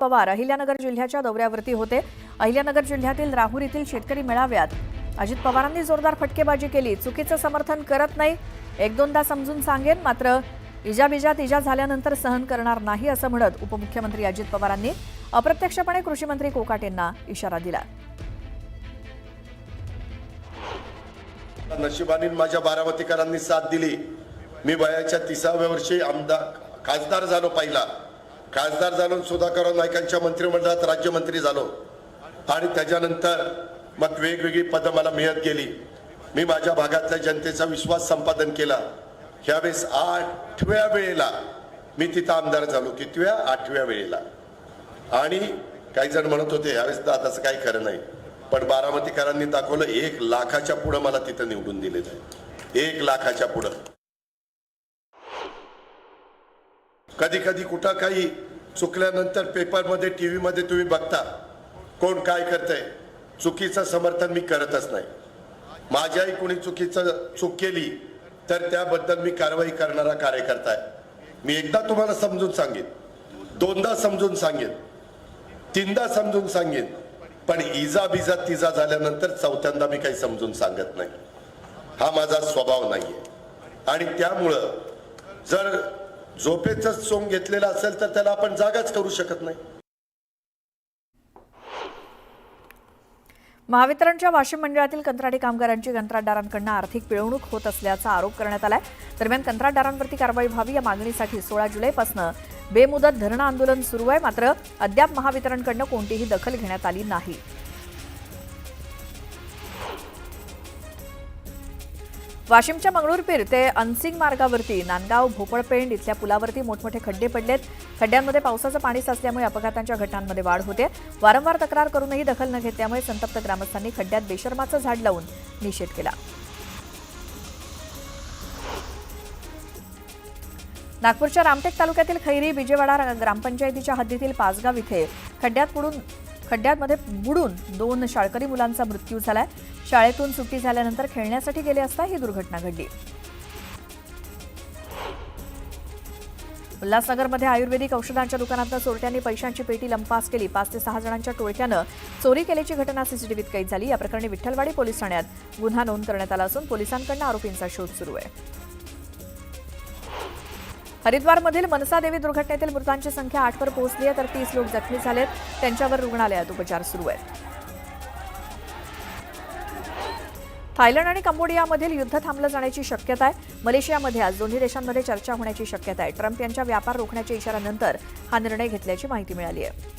पवार अहिल्यानगर जिल्ह्याच्या दौऱ्यावरती होते। अहिल्यानगर जिल्ह्यातील राहुरी येथील शेतकरी मेळाव्यात अजित पवारांनी जोरदार फटकेबाजी केली। चुकीचं समर्थन करत नाही, एक दोनदा समजून सांगेन, मात्र इजा झाल्यानंतर सहन करणार नाही असं म्हणत उपमुख्यमंत्री अजित पवारांनी अप्रत्यक्षपणे कृषी मंत्री कोकाटेंना इशारा दिला। नशिबाने माझ्या बारामतीकरांनी साथ दिली। मी वयाच्या 30व्या वर्षी खासदार झालो। पहिला खासदार झालो, सुधाकर नाईकांच्या मंत्रिमंडळात राज्यमंत्री झालो आणि त्याच्यानंतर मग वेगवेगळी पदं मला मिळत गेली। मी माझ्या भागातल्या जनतेचा विश्वास संपादन केला। ह्यावेळेस 8व्या वेळेला मी तिथं आमदार झालो। कितव्या? 8व्या वेळेला। आणि काही जण म्हणत होते ह्यावेळेस तर आताच काही खरं नाही, पण बारामतीकरांनी दाखवलं 1 लाखाच्या पुढे मला तिथं निवडून दिले जाईल। 1 लाखाच्या पुढे। कधी कधी कुठं काही चुकल्यानंतर पेपरमध्ये टीव्ही मध्ये तुम्ही बघता कोण काय करतंय। चुकीचं समर्थन मी करतच नाही। माझ्याही कोणी चूक केली तर त्याबद्दल मी कारवाई करणारा कार्यकर्ता आहे। मी एकदा तुम्हाला समजून सांगेन, दोनदा समजून सांगेन, तीनदा समजून सांगेन, पण इजा तिजा झाल्यानंतर चौथ्यांदा मी काही समजून सांगत नाही। हा माझा स्वभाव नाहीये। आणि त्यामुळं जर झोपेचं सोंग घेतलेलं असेल तर त्याला आपण जागाच करू शकत नाही। महावितरणच्या वाशिम मंडळातील कंत्राटी कामगारांची कंत्राटदारांकडून आर्थिक पिळवणूक होत असल्याचा आरोप करण्यात आलाय। दरम्यान कंत्राटदारांवरती कारवाई व्हावी या मागणीसाठी 16 जुलैपासून बेमुदत धरणं आंदोलन सुरू आहे, मात्र अद्याप महावितरणकडून कोणतीही दखल घेण्यात आली नाही। वाशिमच्या मंगळूरपीर ते अनसिंग मार्गावरती नांदगाव भोपळपेंड इथल्या पुलावरती मोठमोठे खड्डे पडलेत। खड्ड्यांमध्ये पावसाचं पाणी साचल्यामुळे अपघातांच्या घटनांमध्ये वाढ होते। वारंवार तक्रार करूनही दखल न घेतल्यामुळे संतप्त ग्रामस्थांनी खड्ड्यात बेशर्माचं झाड लावून निषेध केला। नागपूरच्या रामटेक तालुक्यातील खैरी बिजेवाडा ग्रामपंचायतीच्या हद्दीतील पाचगाव इथे खड्ड्यांमध्ये बुडून 2 शाळकरी मुलांचा मृत्यू झालाय। शाळेतून सुट्टी झाल्यानंतर खेळण्यासाठी गेले असता ही दुर्घटना घडली। उल्हासनगरमध्ये आयुर्वेदिक औषधांच्या दुकानातून चोरट्यांनी पैशांची पेटी लंपास केली। 5 ते 6 जणांच्या टोळक्यानं चोरी केल्याची घटना सीसीटीव्हीत कैद झाली। या प्रकरणी विठ्ठलवाडी पोलीस ठाण्यात गुन्हा नोंद करण्यात आला असून पोलिसांकडून आरोपींचा शोध सुरू आहे। हरिद्वारमधील मनसा देवी दुर्घटनेतील मृतांची संख्या 8 वर पोहोचली आहे, तर 30 लोक जखमी झालेत। त्यांच्यावर रुग्णालयात उपचार सुरू आहेत। थायलंड आणि कंबोडियामधील युद्ध थांबलं जाण्याची शक्यता आहे। मलेशियामध्ये आज दोन्ही देशांमध्ये चर्चा होण्याची शक्यता आहे। ट्रम्प यांच्या व्यापार रोखण्याच्या इशाऱ्यानंतर हा निर्णय घेतल्याची माहिती मिळाली आहे।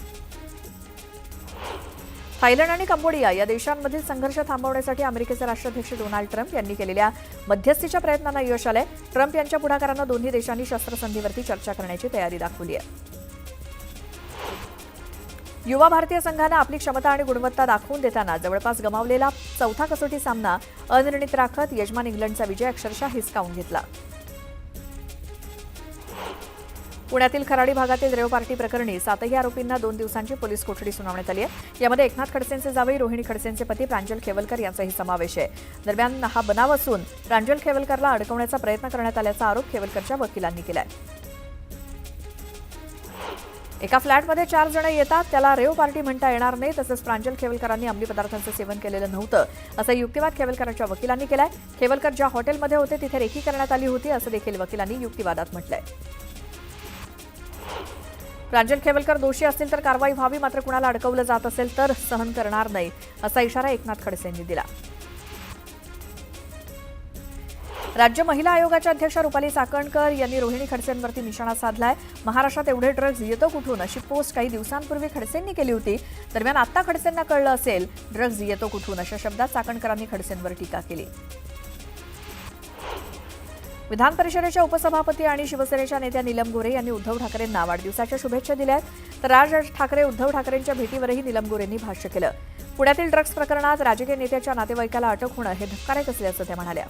थायलंड आणि कंबोडिया या देशांमधील संघर्ष थांबवण्यासाठी अमेरिकेचे राष्ट्राध्यक्ष डोनाल्ड ट्रम्प यांनी केलेल्या मध्यस्थीच्या प्रयत्नांना यश आलंय। ट्रम्प यांच्या पुढाकारानं दोन्ही देशांनी शस्त्रसंधीवरती चर्चा करण्याची तयारी दाखवली आहे। युवा भारतीय संघानं आपली क्षमता आणि गुणवत्ता दाखवून देताना जवळपास गमावलेला 4था कसोटी सामना अनिर्णित राखत यजमान इंग्लंडचा विजय अक्षरशः हिसकावून घेतला। पुण्यातील खराडी भागातील रेव पार्टी प्रकरणी 7ही आरोपींना 2 दिवसांची पोलीस कोठडी सुनावण्यात आली आहे। यामध्ये एकनाथ खडसेंचे जावई रोहिणी खडसेंचे पती प्रांजल खेवलकर यांचाही समावेश आहे। दरम्यान हा बनाव असून प्रांजल खेवलकरला अडकवण्याचा प्रयत्न करण्यात आल्याचा आरोप खेवलकरच्या वकिलांनी केलाय। एका फ्लॅटमध्ये 4 जण येतात, त्याला रेव पार्टी म्हणता येणार नाही, तसंच प्रांजल खेवलकरांनी अंमली पदार्थांचं सेवन केलेलं नव्हतं असा युक्तिवाद खेवलकरांच्या वकिलांनी केलाय। खेवलकर ज्या हॉटेलमध्ये होते तिथे रेकी करण्यात आली होती असं देखील वकिलांनी युक्तिवादात म्हटलंय। प्रांजल खेवलकर दोषी असतील तर कारवाई व्हावी, मात्र कुणाला अडकवलं जात असेल तर सहन करणार नाही असा इशारा एकनाथ खडसेंनी दिला। राज्य महिला आयोगाच्या अध्यक्ष रुपाली चाकणकर यांनी रोहिणी खडसेंवरती निशाणा साधलाय। महाराष्ट्रात एवढे ड्रग्ज येतो कुठून अशी पोस्ट काही दिवसांपूर्वी खडसेंनी केली होती। दरम्यान आता खडसेंना कळलं असेल ड्रग्ज येतो कुठून अशा शब्दात चाकणकरांनी खडसेंवर टीका केली। विधान परिषदेच्या उपसभापती आणि शिवसेनेच्या नेत्या नीलम गोऱ्हे यांनी उद्धव ठाकरेंना वाढदिवसाच्या शुभेच्छा दिल्या आहेत, तर राज ठाकरे उद्धव ठाकरेंच्या भेटीवरही नीलम गोऱ्हेंनी भाष्य केलं। पुण्यातील ड्रग्ज प्रकरणात राजकीय नेत्याच्या नातेवाईकाला अटक होणं हे धक्कादायक असल्याचं त्या म्हणाल्या।